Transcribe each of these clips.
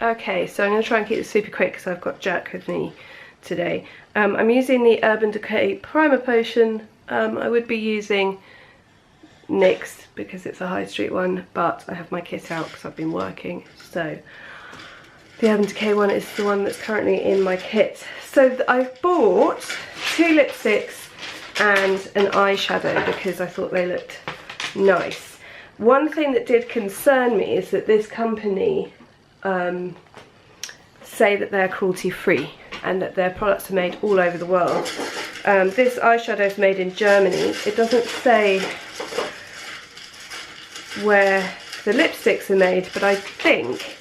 Okay, so I'm going to try and keep this super quick because I've got Jack with me today. I'm using the Urban Decay Primer Potion. I would be using NYX because it's a high street one, but I have my kit out because I've been working. So the Urban Decay one is the one that's currently in my kit. So I bought 2 lipsticks and an eyeshadow because I thought they looked nice. One thing that did concern me is that this company say that they're cruelty free and that their products are made all over the world. This eyeshadow is made in Germany. It doesn't say where the lipsticks are made, but I think,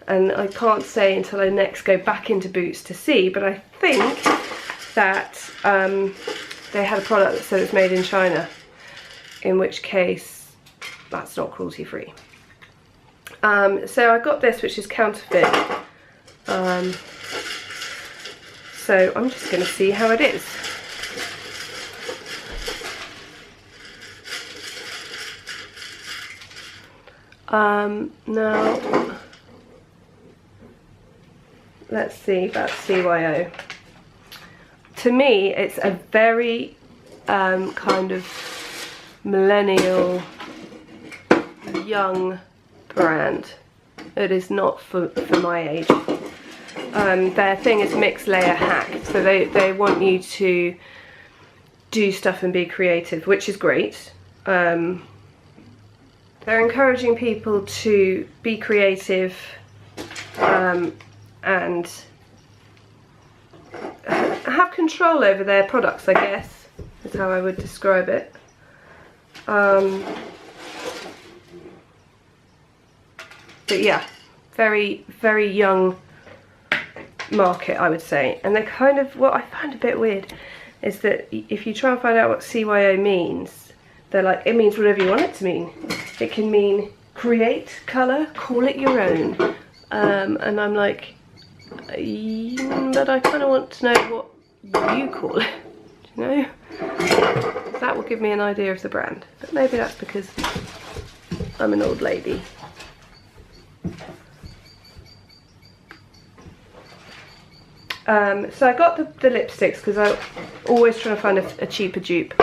and I can't say until I next go back into Boots to see, but I think that they had a product that said it's made in China, in which case that's not cruelty free. So I got this, which is counterfeit. So I'm just going to see how it is. Now, let's see about CYO. To me, it's a very kind of millennial, young brand. It is not for my age. Their thing is mix layer hack, so they want you to do stuff and be creative, which is great. They're encouraging people to be creative and have control over their products, I guess, is how I would describe it. But yeah, very, very young market, I would say. And they're kind of, what I find a bit weird is that if you try and find out what CYO means, they're like, it means whatever you want it to mean. It can mean create colour, call it your own. And I'm like, but I kind of want to know what you call it, you know? That will give me an idea of the brand. But maybe that's because I'm an old lady. So I got the lipsticks because I'm always trying to find a cheaper dupe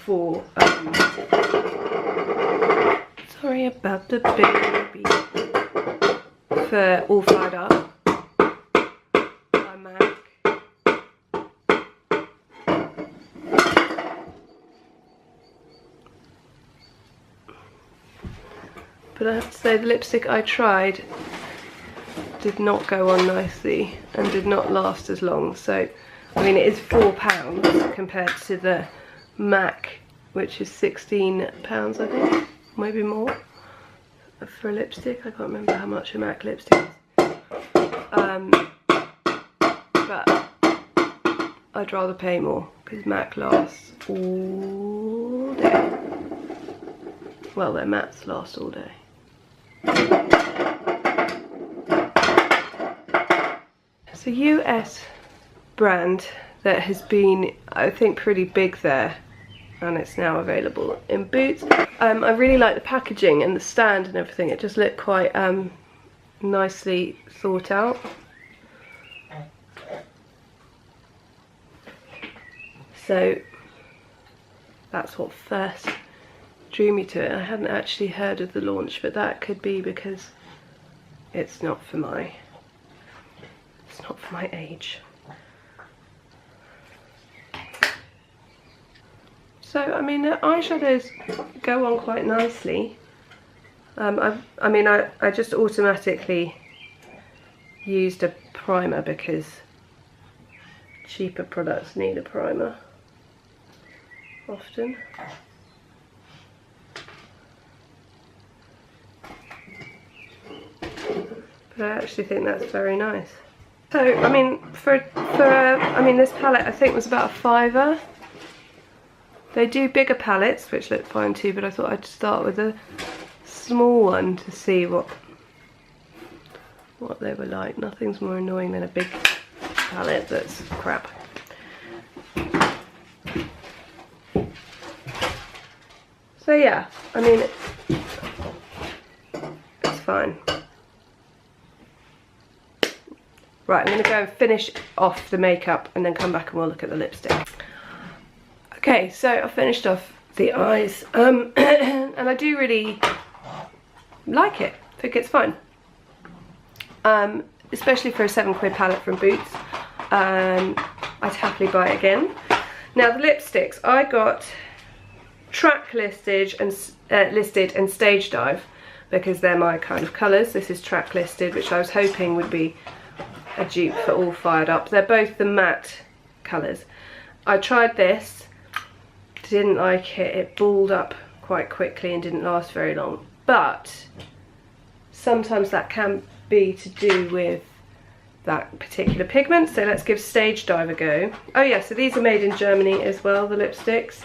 for sorry about the baby, for All Fired Up by MAC. But I have to say the lipstick I tried did not go on nicely and did not last as long. So I mean, it is £4 compared to the MAC, which is £16, I think, maybe more for a lipstick. I can't remember how much a MAC lipstick is. But I'd rather pay more because MAC lasts all day. Well, their mattes last all day. It's a US brand that has been, I think, pretty big there, and it's now available in Boots. I really like the packaging and the stand and everything. It just looked quite nicely thought out. So that's what first drew me to it. I hadn't actually heard of the launch, but that could be because it's not for my age. So I mean, the eyeshadows go on quite nicely. I just automatically used a primer because cheaper products need a primer often. But I actually think that's very nice. So I mean, this palette I think was about a £5. They do bigger palettes, which look fine too, but I thought I'd start with a small one to see what they were like. Nothing's more annoying than a big palette that's crap. So yeah, I mean, it's fine. Right, I'm going to go and finish off the makeup and then come back and we'll look at the lipstick. Okay, so I finished off the eyes, and I do really like it. I think it's fine, especially for a £7 palette from Boots. I'd happily buy it again. Now the lipsticks, I got track listed and stage dive because they're my kind of colours. This is track listed, which I was hoping would be a dupe for All Fired Up. They're both the matte colours. I tried this, didn't like it. It balled up quite quickly and didn't last very long, but sometimes that can be to do with that particular pigment. So let's give Stage Dive a go. Oh yeah, so these are made in Germany as well, the lipsticks,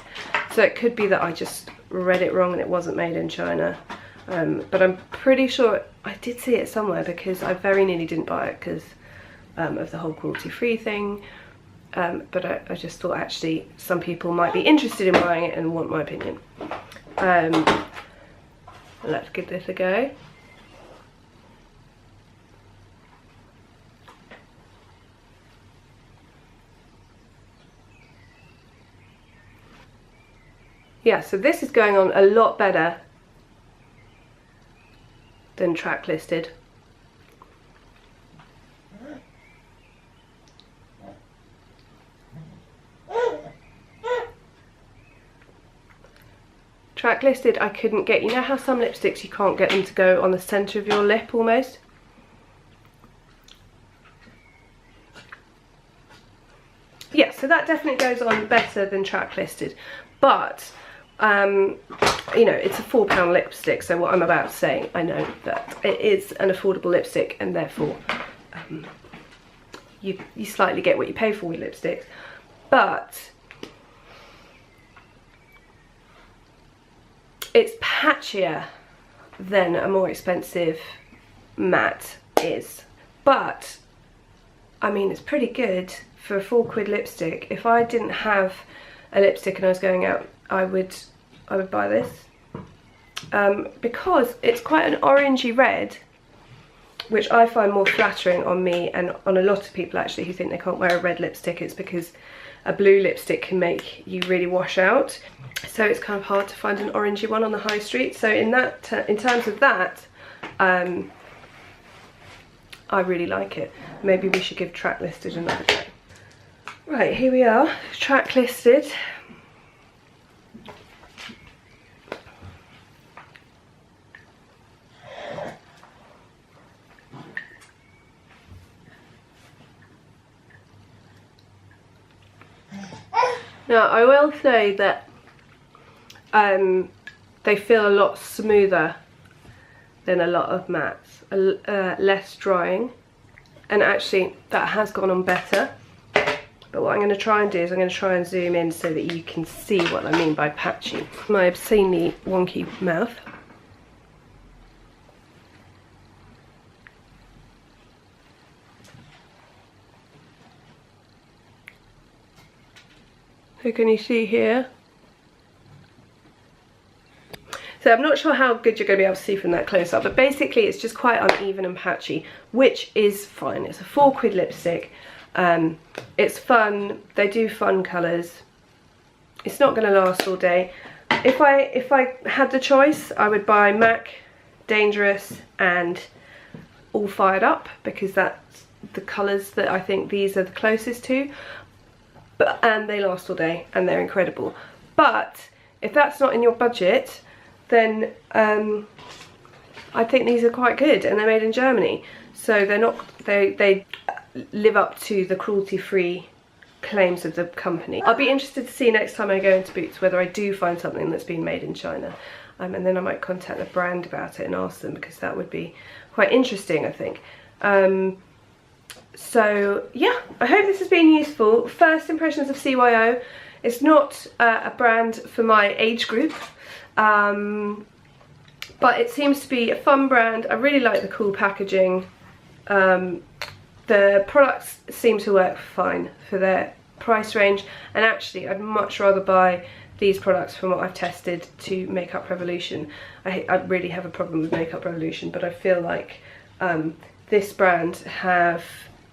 so it could be that I just read it wrong and it wasn't made in China, but I'm pretty sure I did see it somewhere because I very nearly didn't buy it because of the whole cruelty-free thing, but I just thought actually some people might be interested in buying it and want my opinion. Let's give this a go. Yeah, so this is going on a lot better than track listed. Track listed I couldn't get. You know how some lipsticks you can't get them to go on the centre of your lip almost? Yeah, so that definitely goes on better than track listed, but you know, it's a £4 lipstick, so what I'm about to say, I know that it is an affordable lipstick and therefore you slightly get what you pay for with lipsticks, but it's patchier than a more expensive matte is, but I mean it's pretty good for a £4 lipstick. If I didn't have a lipstick and I was going out, I would buy this, because it's quite an orangey red, which I find more flattering on me and on a lot of people actually who think they can't wear a red lipstick. It's because a blue lipstick can make you really wash out, so it's kind of hard to find an orangey one on the high street. So in terms of that, I really like it. Maybe we should give track listed another go. Right, here we are, track listed. Now I will say that they feel a lot smoother than a lot of mattes, less drying, and actually that has gone on better. But what I'm going to try and do is I'm going to try and zoom in so that you can see what I mean by patchy. My obscenely wonky mouth. So can you see here? So I'm not sure how good you're going to be able to see from that close up, but basically it's just quite uneven and patchy, which is fine. It's a £4 lipstick. It's fun. They do fun colours. It's not going to last all day. If I had the choice, I would buy MAC, Dangerous and All Fired Up, because that's the colours that I think these are the closest to. And they last all day and they're incredible. But if that's not in your budget, then I think these are quite good, and they're made in Germany, so they're not, they live up to the cruelty-free claims of the company. I'll be interested to see next time I go into Boots whether I do find something that's been made in China, and then I might contact the brand about it and ask them, because that would be quite interesting, I think. So yeah, I hope this has been useful. First impressions of CYO. It's not a brand for my age group, but it seems to be a fun brand. I really like the cool packaging. The products seem to work fine for their price range, and actually I'd much rather buy these products from what I've tested to Makeup Revolution. I really have a problem with Makeup Revolution, but I feel like this brand have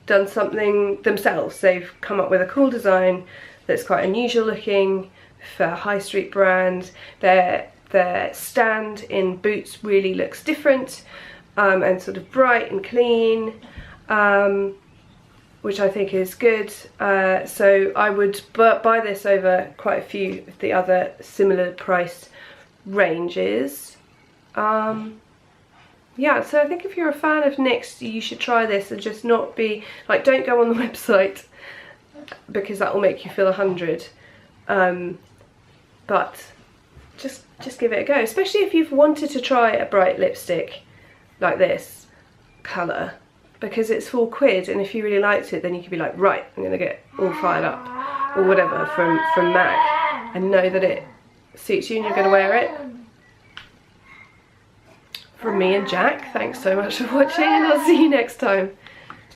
done something themselves. They've come up with a cool design that's quite unusual looking for a high street brand. Their stand in Boots really looks different and sort of bright and clean, which I think is good. So I would buy this over quite a few of the other similar price ranges. Yeah, so I think if you're a fan of NYX, you should try this and just not be like, don't go on the website because that will make you feel 100. But just give it a go, especially if you've wanted to try a bright lipstick like this colour, because it's £4, and if you really liked it, then you could be like, right, I'm gonna get all fired up or whatever from MAC, and know that it suits you and you're gonna wear it. From me and Jack, thanks so much for watching, and I'll see you next time.